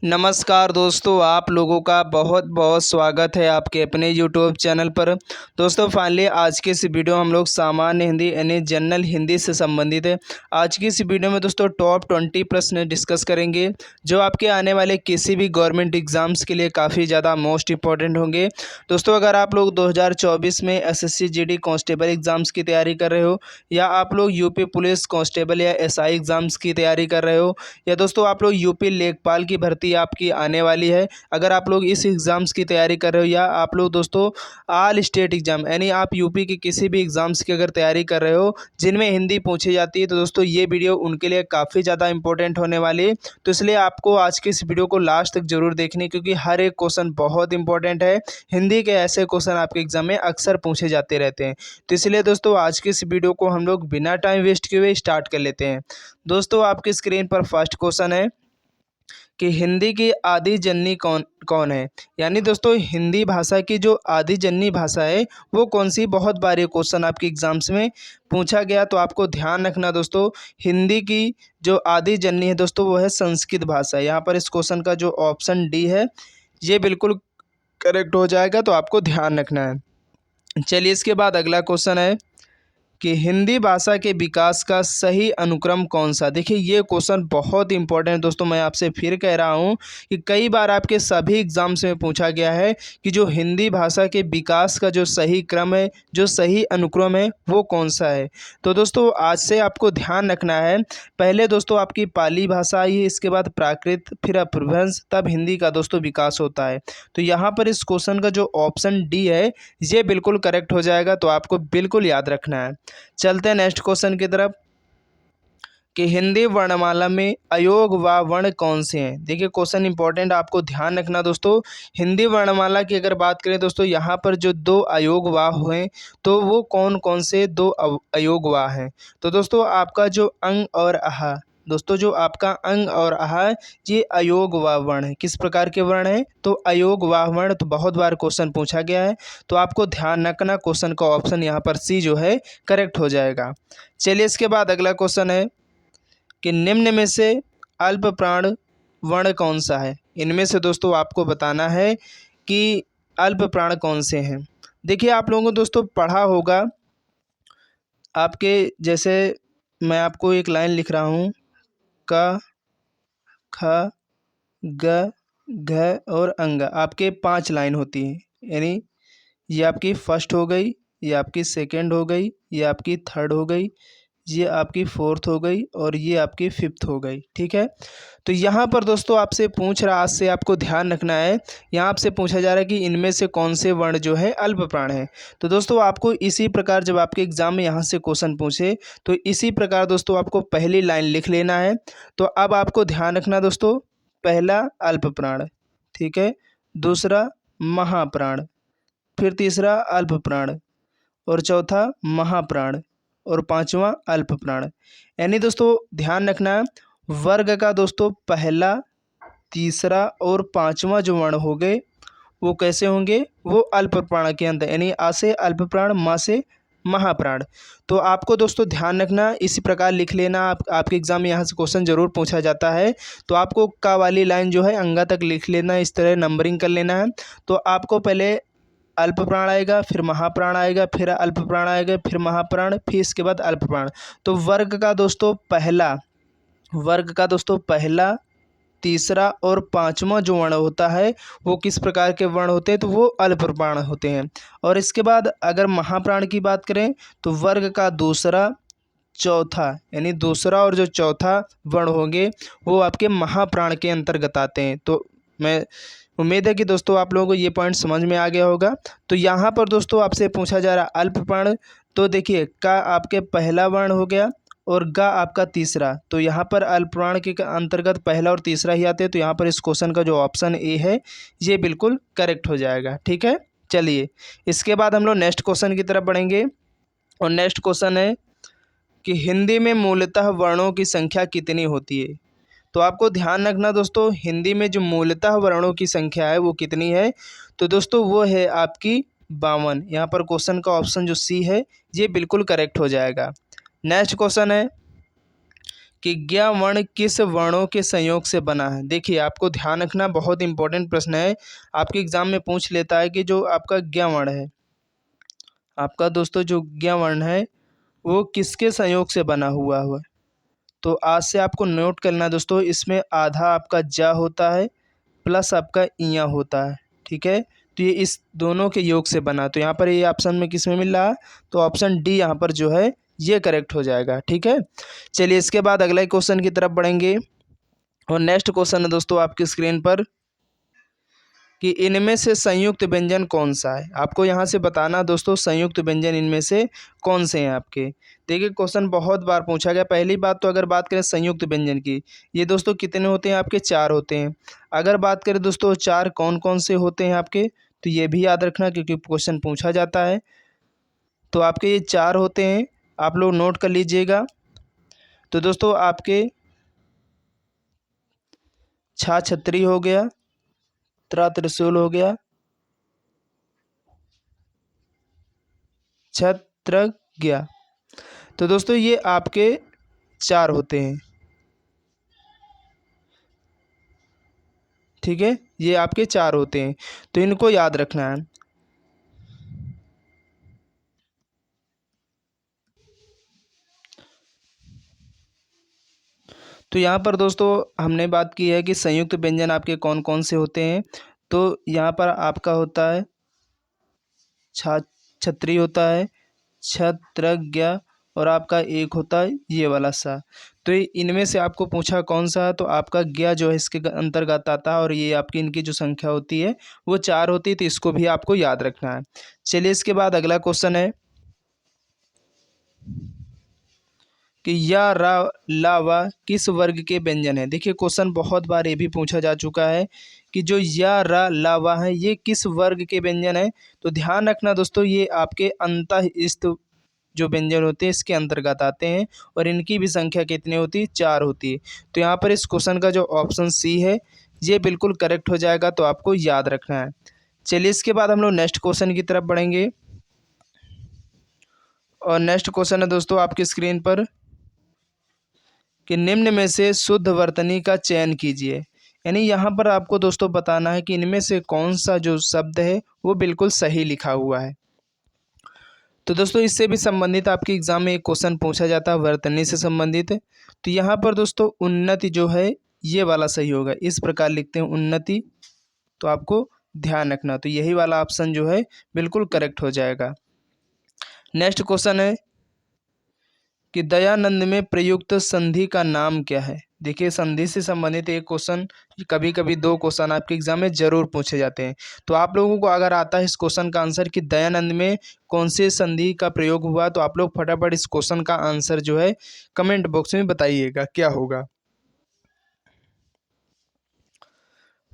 नमस्कार दोस्तों, आप लोगों का बहुत बहुत स्वागत है आपके अपने यूट्यूब चैनल पर। दोस्तों फाइनली आज की इस वीडियो हम लोग सामान्य हिंदी यानी जनरल हिंदी से संबंधित है। आज की इस वीडियो में दोस्तों टॉप 20 प्रश्न डिस्कस करेंगे जो आपके आने वाले किसी भी गवर्नमेंट एग्जाम्स के लिए काफ़ी ज़्यादा मोस्ट इंपॉर्टेंट होंगे। दोस्तों अगर आप लोग 2024 में एसएससी जीडी कांस्टेबल एग्ज़ाम्स की तैयारी कर रहे हो, या आप लोग यूपी पुलिस कांस्टेबल या एसआई एग्ज़ाम्स की तैयारी कर रहे हो, या दोस्तों आप लोग यूपी लेखपाल की भर्ती आपकी आने वाली है, अगर आप लोग इस एग्ज़ाम्स की तैयारी कर रहे हो, या आप लोग दोस्तों ऑल स्टेट एग्ज़ाम यानी आप यूपी के किसी भी एग्ज़ाम्स की अगर तैयारी कर रहे हो जिनमें हिंदी पूछी जाती है, तो दोस्तों ये वीडियो उनके लिए काफ़ी ज़्यादा इंपॉर्टेंट होने वाली है। तो इसलिए आपको आज की इस वीडियो को लास्ट तक जरूर देखनी, क्योंकि हर एक क्वेश्चन बहुत इंपॉर्टेंट है। हिंदी के ऐसे क्वेश्चन आपके एग्जाम में अक्सर पूछे जाते रहते हैं। तो इसलिए दोस्तों आज की इस वीडियो को हम लोग बिना टाइम वेस्ट किए हुए स्टार्ट कर लेते हैं। दोस्तों आपकी स्क्रीन पर फर्स्ट क्वेश्चन है कि हिंदी की आदि जननी कौन कौन है। यानी दोस्तों हिंदी भाषा की जो आदि जननी भाषा है वो कौन सी, बहुत बार ये क्वेश्चन आपके एग्जाम्स में पूछा गया। तो आपको ध्यान रखना दोस्तों, हिंदी की जो आदि जननी है दोस्तों वो है संस्कृत भाषा। यहाँ पर इस क्वेश्चन का जो ऑप्शन डी है ये बिल्कुल करेक्ट हो जाएगा, तो आपको ध्यान रखना है। चलिए इसके बाद अगला क्वेश्चन है कि हिंदी भाषा के विकास का सही अनुक्रम कौन सा। देखिए ये क्वेश्चन बहुत इंपॉर्टेंट है दोस्तों, मैं आपसे फिर कह रहा हूँ कि कई बार आपके सभी एग्जाम्स में पूछा गया है कि जो हिंदी भाषा के विकास का जो सही क्रम है, जो सही अनुक्रम है वो कौन सा है। तो दोस्तों आज से आपको ध्यान रखना है, पहले दोस्तों आपकी पाली भाषा आई है, इसके बाद प्राकृत, फिर अपभ्रंश, तब हिंदी का दोस्तों विकास होता है। तो यहाँ पर इस क्वेश्चन का जो ऑप्शन डी है ये बिल्कुल करेक्ट हो जाएगा, तो आपको बिल्कुल याद रखना है। चलते हैं नेक्स्ट क्वेश्चन की तरफ कि हिंदी वर्णमाला में अयोग व वर्ण कौन से हैं। देखिए क्वेश्चन इंपॉर्टेंट, आपको ध्यान रखना दोस्तों। हिंदी वर्णमाला की अगर बात करें दोस्तों, यहाँ पर जो दो अयोग व हुए तो वो कौन कौन से दो अयोग व हैं। तो दोस्तों आपका जो अंग और आह, दोस्तों जो आपका अंग और आह ये अयोग व वर्ण है। किस प्रकार के वर्ण है, तो अयोग व वर्ण। तो बहुत बार क्वेश्चन पूछा गया है, तो आपको ध्यान रखना, क्वेश्चन का ऑप्शन यहाँ पर सी जो है करेक्ट हो जाएगा। चलिए इसके बाद अगला क्वेश्चन है कि निम्न में से अल्प प्राण वर्ण कौन सा है। इनमें से दोस्तों आपको बताना है कि अल्प प्राण कौन से हैं। देखिए आप लोगों को दोस्तों पढ़ा होगा, आपके जैसे मैं आपको एक लाइन लिख रहा हूँ, क ख ग घ और अंग, आपके 5 लाइन होती हैं। यानी ये आपकी फर्स्ट हो गई, ये आपकी सेकंड हो गई, ये आपकी थर्ड हो गई, ये आपकी फोर्थ हो गई और ये आपकी फिफ्थ हो गई। ठीक है, तो यहाँ पर दोस्तों आपसे पूछ रहा, आज से आपको ध्यान रखना है, यहाँ आपसे पूछा जा रहा है कि इनमें से कौन से वर्ण जो है अल्प प्राण है। तो दोस्तों आपको इसी प्रकार जब आपके एग्जाम में यहाँ से क्वेश्चन पूछे तो इसी प्रकार दोस्तों आपको पहली लाइन लिख लेना है। तो अब आपको ध्यान रखना दोस्तों, पहला अल्प प्राण, ठीक है, दूसरा महाप्राण, फिर तीसरा अल्प प्राण, और चौथा महाप्राण, और पांचवा अल्प प्राण। यानी दोस्तों ध्यान रखना, वर्ग का दोस्तों पहला, तीसरा और पांचवा जो वर्ण हो गए वो कैसे होंगे, वो अल्प प्राण के अंदर, यानी आ से अल्प प्राण, मा से महाप्राण। तो आपको दोस्तों ध्यान रखना, इसी प्रकार लिख लेना। आपके एग्जाम में यहाँ से क्वेश्चन जरूर पूछा जाता है, तो आपको का वाली लाइन जो है अंगा तक लिख लेना, इस तरह नंबरिंग कर लेना है। तो आपको पहले अल्प प्राण आएगा, फिर महाप्राण आएगा, फिर अल्प प्राण आएगा, फिर महाप्राण, फिर इसके बाद अल्प प्राण। तो वर्ग का दोस्तों पहला, तीसरा और पांचवा जो वर्ण होता है वो किस प्रकार के वर्ण होते हैं, तो वो अल्प प्राण होते हैं। और इसके बाद अगर महाप्राण की बात करें तो वर्ग का दूसरा, चौथा, यानी दूसरा और जो चौथा वर्ण होंगे वो आपके महाप्राण के अंतर्गत आते हैं। तो मैं उम्मीद है कि दोस्तों आप लोगों को ये पॉइंट समझ में आ गया होगा। तो यहाँ पर दोस्तों आपसे पूछा जा रहा अल्प प्राण, तो देखिए का आपके पहला वर्ण हो गया और गा आपका तीसरा, तो यहाँ पर अल्प प्राण के अंतर्गत पहला और तीसरा ही आते हैं। तो यहाँ पर इस क्वेश्चन का जो ऑप्शन ए है ये बिल्कुल करेक्ट हो जाएगा। ठीक है, चलिए इसके बाद हम लोग नेक्स्ट क्वेश्चन की तरफ बढ़ेंगे, और नेक्स्ट क्वेश्चन है कि हिंदी में मूलतः वर्णों की संख्या कितनी होती है। तो आपको ध्यान रखना दोस्तों, हिंदी में जो मूलतः वर्णों की संख्या है वो कितनी है, तो दोस्तों वो है आपकी 52। यहाँ पर क्वेश्चन का ऑप्शन जो सी है ये बिल्कुल करेक्ट हो जाएगा। नेक्स्ट क्वेश्चन है कि ज्ञ वर्ण किस वर्णों के संयोग से बना है। देखिए आपको ध्यान रखना, बहुत इंपॉर्टेंट प्रश्न है, आपके एग्जाम में पूछ लेता है कि जो आपका ज्ञ वर्ण है, आपका दोस्तों जो ज्ञ वर्ण है वो किसके संयोग से बना हुआ है। तो आज से आपको नोट करना दोस्तों, इसमें आधा आपका जा होता है प्लस आपका इया होता है, ठीक है। तो ये इस दोनों के योग से बना, तो यहाँ पर ये ऑप्शन में किस में मिल रहा है, तो ऑप्शन डी यहाँ पर जो है ये करेक्ट हो जाएगा, ठीक है। चलिए इसके बाद अगले क्वेश्चन की तरफ बढ़ेंगे, और नेक्स्ट क्वेश्चन है दोस्तों आपकी स्क्रीन पर कि इनमें से संयुक्त व्यंजन कौन सा है। आपको यहाँ से बताना दोस्तों संयुक्त व्यंजन इनमें से कौन से हैं आपके। देखिए क्वेश्चन बहुत बार पूछा गया। पहली बात तो अगर बात करें संयुक्त व्यंजन की, ये दोस्तों कितने होते हैं आपके, 4 होते हैं। अगर बात करें दोस्तों 4 कौन कौन से होते हैं आपके, तो ये भी याद रखना क्योंकि क्वेश्चन पूछा जाता है। तो आपके ये 4 होते हैं, आप लोग नोट कर लीजिएगा। तो दोस्तों आपके छा छत्री हो गया, त्रिशूल हो गया, छत्रज्ञ। तो दोस्तों ये आपके 4 होते हैं, ठीक है, ये आपके 4 होते हैं, तो इनको याद रखना है। तो यहाँ पर दोस्तों हमने बात की है कि संयुक्त व्यंजन आपके कौन कौन से होते हैं। तो यहाँ पर आपका होता है छत्री होता है, छत्रज्ञ, और आपका एक होता है ये वाला सा। तो इनमें से आपको पूछा कौन सा है, तो आपका ज्ञ जो है इसके अंतर्गत आता है, और ये आपकी इनकी जो संख्या होती है वो 4 होती है, तो इसको भी आपको याद रखना है। चलिए इसके बाद अगला क्वेश्चन है कि या रा ला वा किस वर्ग के व्यंजन है। देखिए क्वेश्चन बहुत बार ये भी पूछा जा चुका है कि जो या रा ला वा है ये किस वर्ग के व्यंजन है। तो ध्यान रखना दोस्तों ये आपके अंतःस्थ जो व्यंजन होते हैं इसके अंतर्गत आते हैं, और इनकी भी संख्या कितनी होती है, 4 होती है। तो यहाँ पर इस क्वेश्चन का जो ऑप्शन सी है ये बिल्कुल करेक्ट हो जाएगा, तो आपको याद रखना है। चलिए इसके बाद हम लोग नेक्स्ट क्वेश्चन की तरफ बढ़ेंगे, और नेक्स्ट क्वेश्चन है दोस्तों आपकी स्क्रीन पर कि निम्न में से शुद्ध वर्तनी का चयन कीजिए। यानी यहाँ पर आपको दोस्तों बताना है कि इनमें से कौन सा जो शब्द है वो बिल्कुल सही लिखा हुआ है। तो दोस्तों इससे भी संबंधित आपके एग्जाम में एक क्वेश्चन पूछा जाता है वर्तनी से संबंधित। तो यहाँ पर दोस्तों उन्नति जो है ये वाला सही होगा, इस प्रकार लिखते हैं उन्नति, तो आपको ध्यान रखना, तो यही वाला ऑप्शन जो है बिल्कुल करेक्ट हो जाएगा। नेक्स्ट क्वेश्चन है कि दयानंद में प्रयुक्त संधि का नाम क्या है। देखिए संधि से संबंधित एक क्वेश्चन, कभी कभी 2 क्वेश्चन आपके एग्जाम में जरूर पूछे जाते हैं। तो आप लोगों को अगर आता है इस क्वेश्चन का आंसर कि दयानंद में कौन से संधि का प्रयोग हुआ, तो आप लोग फटाफट इस क्वेश्चन का आंसर जो है कमेंट बॉक्स में बताइएगा क्या होगा।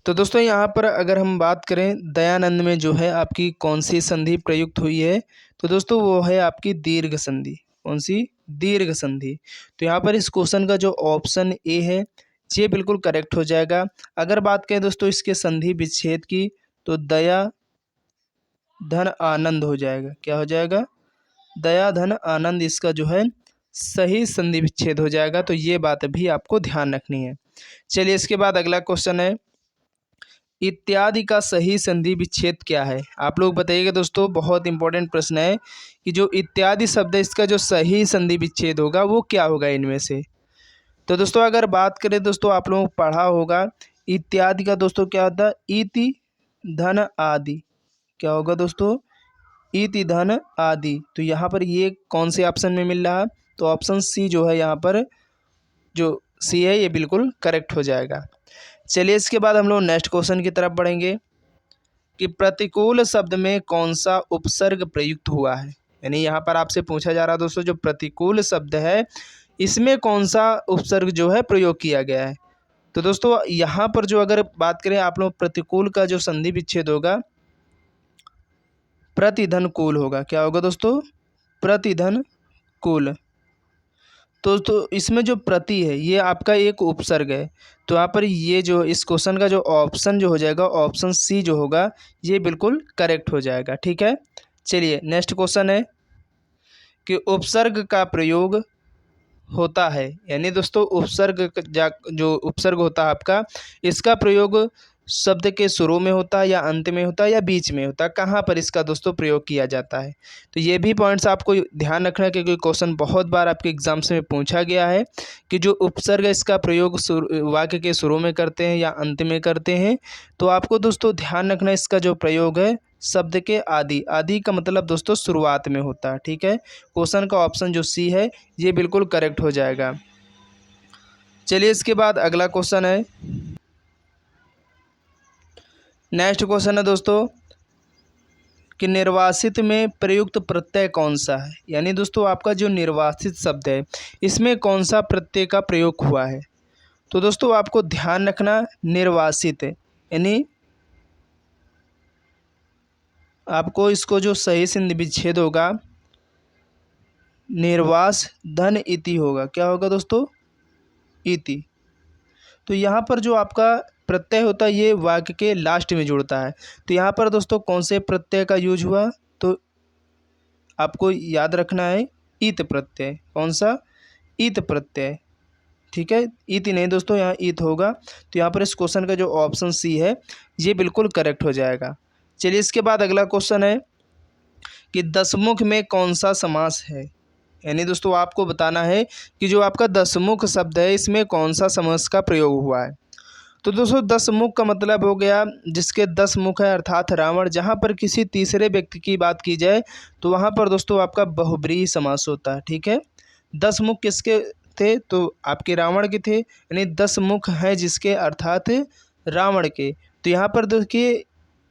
तो दोस्तों यहाँ पर अगर हम बात करें दयानंद में जो है आपकी कौन सी संधि प्रयुक्त हुई है, तो दोस्तों वो है आपकी दीर्घ संधि। कौन सी, दीर्घ संधि। तो यहाँ पर इस क्वेश्चन का जो ऑप्शन ए है ये बिल्कुल करेक्ट हो जाएगा। अगर बात करें दोस्तों इसके संधि विच्छेद की, तो दया धन आनंद हो जाएगा। क्या हो जाएगा, दया धन आनंद, इसका जो है सही संधि विच्छेद हो जाएगा। तो ये बात भी आपको ध्यान रखनी है। चलिए इसके बाद अगला क्वेश्चन है इत्यादि का सही संधि विच्छेद क्या है। आप लोग बताइएगा दोस्तों, बहुत इंपॉर्टेंट प्रश्न है कि जो इत्यादि शब्द है इसका जो सही संधि विच्छेद होगा वो क्या होगा इनमें से। तो दोस्तों अगर बात करें दोस्तों, आप लोगों को पढ़ा होगा इत्यादि का दोस्तों क्या होता है, इति धन आदि। क्या होगा दोस्तों, इति धन आदि। तो यहाँ पर ये कौन से ऑप्शन में मिल रहा है, तो ऑप्शन सी जो है यहाँ पर जो सी है ये बिल्कुल करेक्ट हो जाएगा। चलिए इसके बाद हम लोग नेक्स्ट क्वेश्चन की तरफ बढ़ेंगे कि प्रतिकूल शब्द में कौन सा उपसर्ग प्रयुक्त हुआ है। यानी यहाँ पर आपसे पूछा जा रहा है दोस्तों जो प्रतिकूल शब्द है इसमें कौन सा उपसर्ग जो है प्रयोग किया गया है। तो दोस्तों यहाँ पर जो अगर बात करें आप लोग, प्रतिकूल का जो संधि विच्छेद होगा प्रतिधन कूल होगा। क्या होगा दोस्तों, प्रतिधन कूल। तो इसमें जो प्रति है ये आपका एक उपसर्ग है। तो यहाँ पर ये जो इस क्वेश्चन का जो ऑप्शन जो हो जाएगा, ऑप्शन सी जो होगा ये बिल्कुल करेक्ट हो जाएगा, ठीक है। चलिए नेक्स्ट क्वेश्चन है कि उपसर्ग का प्रयोग होता है, यानी दोस्तों जो उपसर्ग होता है आपका, इसका प्रयोग शब्द के शुरू में होता है या अंत में होता है या बीच में होता है, कहाँ पर इसका दोस्तों प्रयोग किया जाता है। तो ये भी पॉइंट्स आपको ध्यान रखना है, क्योंकि क्वेश्चन बहुत बार आपके एग्जाम्स में पूछा गया है कि जो उपसर्ग है इसका प्रयोग वाक्य के शुरू में करते हैं या अंत में करते हैं। तो आपको दोस्तों ध्यान रखना है, इसका जो प्रयोग है शब्द के आदि, आदि का मतलब दोस्तों शुरुआत में होता है। ठीक है, क्वेश्चन का ऑप्शन जो सी है ये बिल्कुल करेक्ट हो जाएगा। चलिए इसके बाद अगला क्वेश्चन है, नेक्स्ट क्वेश्चन है दोस्तों कि निर्वासित में प्रयुक्त प्रत्यय कौन सा है, यानी दोस्तों आपका जो निर्वासित शब्द है इसमें कौन सा प्रत्यय का प्रयोग हुआ है। तो दोस्तों आपको ध्यान रखना, निर्वासित यानी आपको इसको जो सही से विच्छेद होगा निर्वास धन इति होगा, क्या होगा दोस्तों, इति। तो यहाँ पर जो आपका प्रत्यय होता है ये वाक्य के लास्ट में जुड़ता है। तो यहाँ पर दोस्तों कौन से प्रत्यय का यूज हुआ, तो आपको याद रखना है ईत प्रत्यय। कौन सा, ईत प्रत्यय। ठीक है, इति नहीं दोस्तों, यहाँ ईत होगा। तो यहाँ पर इस क्वेश्चन का जो ऑप्शन सी है ये बिल्कुल करेक्ट हो जाएगा। चलिए इसके बाद अगला क्वेश्चन है कि दसमुख में कौन सा समास है, यानी दोस्तों आपको बताना है कि जो आपका दसमुख शब्द है इसमें कौन सा समास का प्रयोग हुआ है। तो दोस्तों दसमुख का मतलब हो गया जिसके 10 मुख है, अर्थात रावण। जहाँ पर किसी तीसरे व्यक्ति की बात की जाए तो वहाँ पर दोस्तों आपका बहुब्रीहि समास होता है। ठीक है, 10 मुख किसके थे, तो आपके रावण के थे, यानी 10 मुख हैं जिसके, अर्थात रावण के। तो यहाँ पर देखिए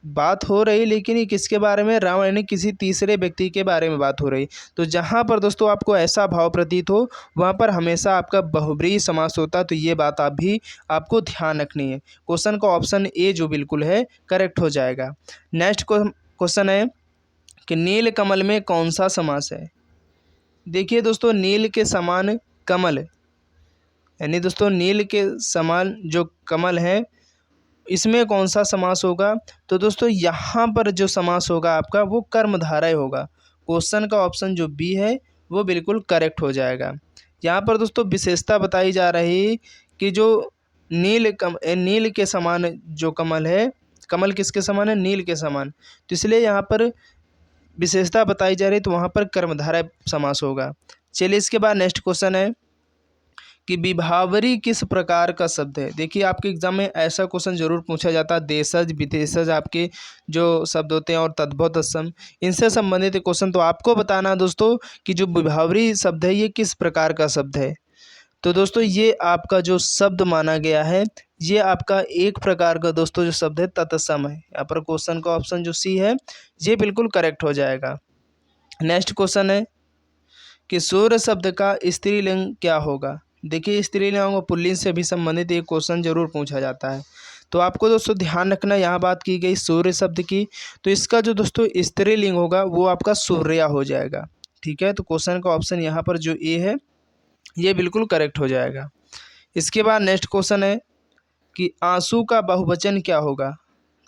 बात हो रही, लेकिन ये किसके बारे में, रावण यानी किसी तीसरे व्यक्ति के बारे में बात हो रही। तो जहाँ पर दोस्तों आपको ऐसा भाव प्रतीत हो वहाँ पर हमेशा आपका बहुब्रीहि समास होता। तो ये बात आप भी आपको ध्यान रखनी है। क्वेश्चन का ऑप्शन ए जो बिल्कुल है करेक्ट हो जाएगा। नेक्स्ट क्वेश्चन है कि नील कमल में कौन सा समास है। देखिए दोस्तों नील के समान कमल, यानी दोस्तों नील के समान जो कमल है इसमें कौन सा समास होगा। तो दोस्तों यहाँ पर जो समास होगा आपका वो कर्मधारय होगा। क्वेश्चन का ऑप्शन जो बी है वो बिल्कुल करेक्ट हो जाएगा। यहाँ पर दोस्तों विशेषता बताई जा रही कि जो नील के समान जो कमल है, कमल किसके समान है, नील के समान। तो इसलिए यहाँ पर विशेषता बताई जा रही है, तो वहाँ पर कर्मधारय समास होगा। चलिए इसके बाद नेक्स्ट क्वेश्चन है कि विभावरी किस प्रकार का शब्द है। देखिए आपके एग्जाम में ऐसा क्वेश्चन जरूर पूछा जाता है, देशज विदेशज आपके जो शब्द होते हैं और तद्भव तत्सम, इनसे संबंधित क्वेश्चन। तो आपको बताना दोस्तों कि जो विभावरी शब्द है ये किस प्रकार का शब्द है। तो दोस्तों ये आपका जो शब्द माना गया है ये आपका एक प्रकार का दोस्तों जो शब्द है तत्सम है। यहाँ पर क्वेश्चन का ऑप्शन जो सी है ये बिल्कुल करेक्ट हो जाएगा। नेक्स्ट क्वेश्चन है कि सूर्य शब्द का स्त्रीलिंग क्या होगा। देखिए स्त्रीलिंग और पुल्लिंग से भी संबंधित एक क्वेश्चन जरूर पूछा जाता है। तो आपको दोस्तों ध्यान रखना, यहाँ बात की गई सूर्य शब्द की, तो इसका जो दोस्तों स्त्रीलिंग होगा वो आपका सूर्या हो जाएगा। ठीक है, तो क्वेश्चन का ऑप्शन यहाँ पर जो ए है ये बिल्कुल करेक्ट हो जाएगा। इसके बाद नेक्स्ट क्वेश्चन है कि आंसू का बहुवचन क्या होगा।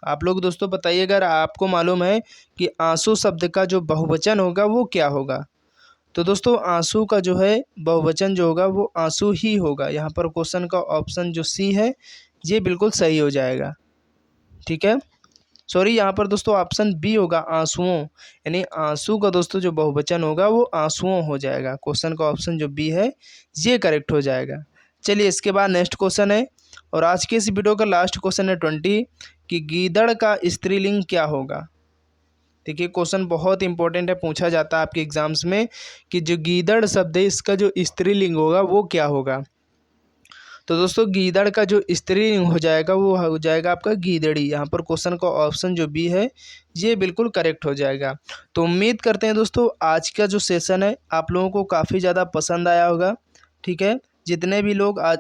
आप लोग दोस्तों बताइए अगर आपको मालूम है कि आंसू शब्द का जो बहुवचन होगा वो क्या होगा। तो दोस्तों आंसू का जो है बहुवचन जो होगा वो आंसू ही होगा। यहाँ पर क्वेश्चन का ऑप्शन जो सी है ये बिल्कुल सही हो जाएगा। ठीक है, सॉरी यहाँ पर दोस्तों ऑप्शन बी होगा आंसुओं, यानी आंसू का दोस्तों जो बहुवचन होगा वो आंसुओं हो जाएगा। क्वेश्चन का ऑप्शन जो बी है ये करेक्ट हो जाएगा। चलिए इसके बाद नेक्स्ट क्वेश्चन है, और आज के इस वीडियो का लास्ट क्वेश्चन है 20 कि गीदड़ का स्त्रीलिंग क्या होगा। देखिए क्वेश्चन बहुत इंपॉर्टेंट है, पूछा जाता है आपके एग्जाम्स में कि जो गीदड़ शब्द है इसका जो स्त्रीलिंग होगा वो क्या होगा। तो दोस्तों गीदड़ का जो स्त्रीलिंग हो जाएगा वो हो जाएगा आपका गीदड़ी। यहाँ पर क्वेश्चन का ऑप्शन जो बी है ये बिल्कुल करेक्ट हो जाएगा। तो उम्मीद करते हैं दोस्तों आज का जो सेशन है आप लोगों को काफ़ी ज़्यादा पसंद आया होगा। ठीक है, जितने भी लोग आज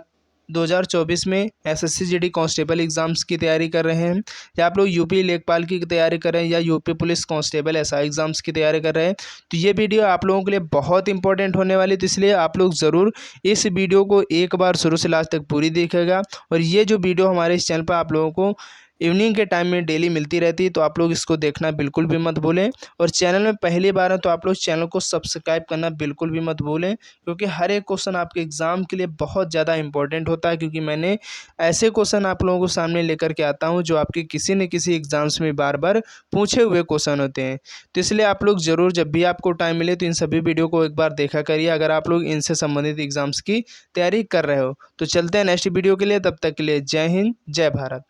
2024 में एसएससी जीडी कांस्टेबल एग्ज़ाम्स की तैयारी कर रहे हैं, या आप लोग यूपी लेखपाल की तैयारी कर रहे हैं, या UP police constable SI exams की तैयारी कर रहे हैं, तो ये वीडियो आप लोगों के लिए बहुत इंपॉर्टेंट होने वाली है। तो इसलिए आप लोग ज़रूर इस वीडियो को एक बार शुरू से लास्ट तक पूरी देखिएगा। और ये जो वीडियो हमारे इस चैनल पर आप लोगों को इवनिंग के टाइम में डेली मिलती रहती है, तो आप लोग इसको देखना बिल्कुल भी मत भूलें। और चैनल में पहली बार है तो आप लोग चैनल को सब्सक्राइब करना बिल्कुल भी मत भूलें, क्योंकि हर एक क्वेश्चन आपके एग्ज़ाम के लिए बहुत ज़्यादा इंपॉर्टेंट होता है, क्योंकि मैंने ऐसे क्वेश्चन आप लोगों को सामने लेकर के आता हूँ जो आपके किसी न किसी एग्ज़ाम्स में बार बार पूछे हुए क्वेश्चन होते हैं। तो इसलिए आप लोग ज़रूर जब भी आपको टाइम मिले तो इन सभी वीडियो को एक बार देखा करिए, अगर आप लोग इनसे संबंधित एग्ज़ाम्स की तैयारी कर रहे हो। तो चलते हैं नेक्स्ट वीडियो के लिए, तब तक के लिए जय हिंद, जय भारत।